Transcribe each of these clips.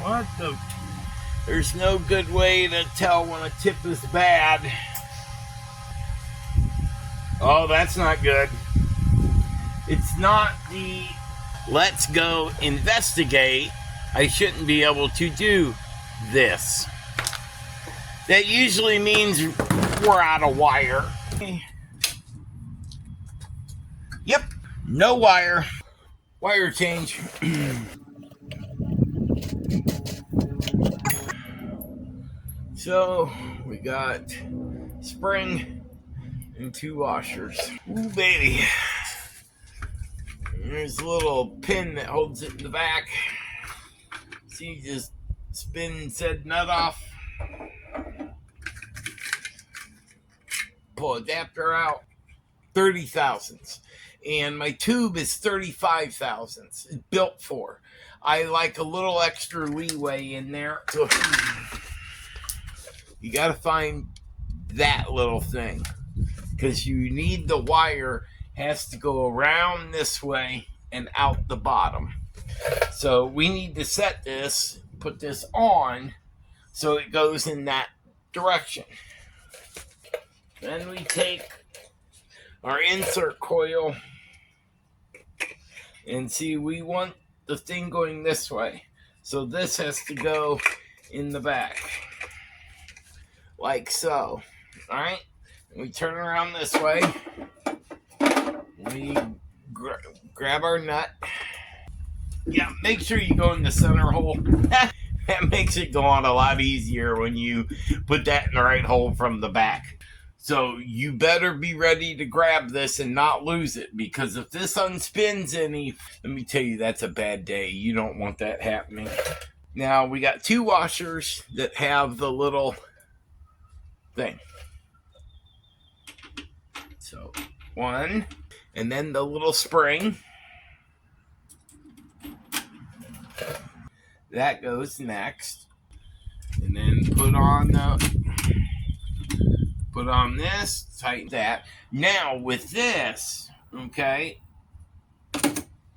What the? There's no good way to tell when a tip is bad. Oh, that's not good. It's not the let's go investigate. I shouldn't be able to do this. That usually means we're out of wire. Yep, no wire. Wire change. So we got spring and 2 washers. Ooh, baby. There's a little pin that holds it in the back. See, just spin said nut off. Pull adapter out. 30 thousandths. And my tube is 35 thousandths. It's built for. I like a little extra leeway in there. So you got to find that little thing. Because you need the wire has to go around this way and out the bottom. So we need to set this, put this on, so it goes in that direction. Then we take our insert coil and see, we want the thing going this way. So this has to go in the back, like so. All right, we turn around this way. We grab our nut. Yeah, make sure you go in the center hole. That makes it go on a lot easier when you put that in the right hole from the back. So you better be ready to grab this and not lose it, because if this unspins any, let me tell you, that's a bad day. You don't want that happening. Now we got 2 washers that have the little thing. So 1, and then the little spring. That goes next. And then put on this, tighten that. Now with this, okay,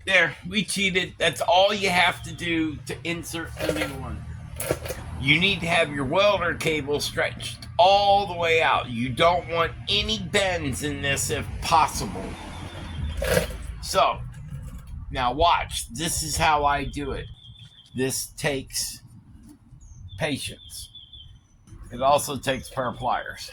there, we cheated. That's all you have to do to insert the new one. You need to have your welder cable stretched all the way out. You don't want any bends in this if possible. So, now watch. This is how I do it. This takes patience. It also takes pair of pliers.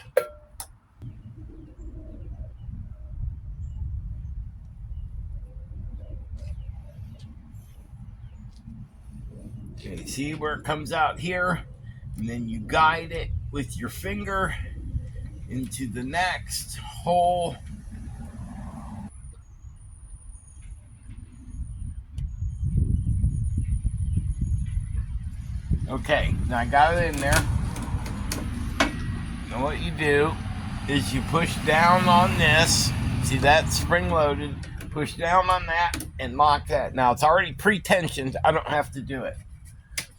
Okay, see where it comes out here? And then you guide it with your finger into the next hole. Okay, now I got it in there. Now what you do is you push down on this. See, that's spring loaded. Push down on that and lock that. Now it's already pre-tensioned. I don't have to do it.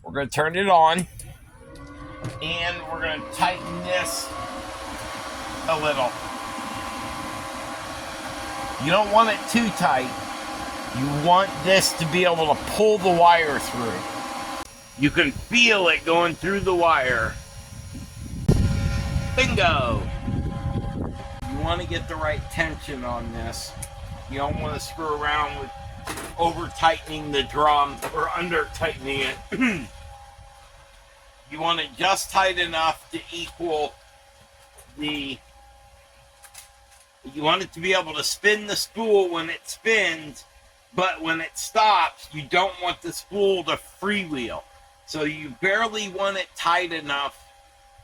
We're going to turn it on, and we're going to tighten this a little. You don't want it too tight. You want this to be able to pull the wire through. You can feel it going through the wire. Bingo! You want to get the right tension on this. You don't want to screw around with over-tightening the drum or under-tightening it. You want it just tight enough to equal the... You want it to be able to spin the spool when it spins, but when it stops, you don't want the spool to freewheel. So you barely want it tight enough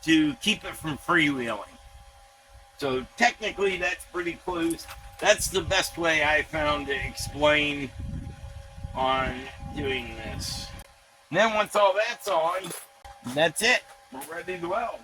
to keep it from freewheeling. So technically that's pretty close. That's the best way I found to explain on doing this. And then once all that's on, that's it. We're ready to weld.